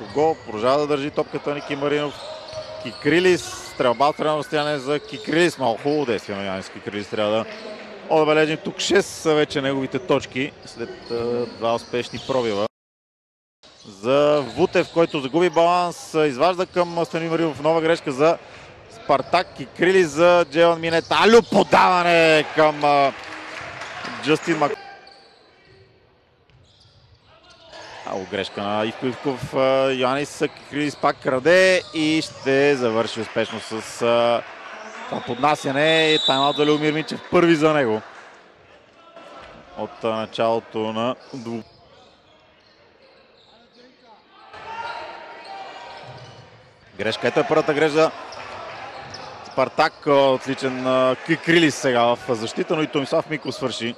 Гол, продължава да държи топката Ники Маринов. Кикрилис, стрелба от средно разстояние за Кикрилис. Много хубаво действие на Янис Кикрилис. Трябва да отбележим тук 6 са вече неговите точки след два успешни пробива. За Вутев, който загуби баланс, изважда към Станимир Маринов. Нова грешка за Спартак. Кикрилис за Джелан Минет. Алю, подаване към Джастин Мак. Грешка на Ивко Ивков. Йоанис Кикрилис пак краде и ще завърши успешно с това поднасяне. Тайм-аут за Любомир Минчев, първи за него от началото на грешка. Ето е първата грешка. Спартак, отличен Кикрилис сега в защита, но и Томислав Миков свърши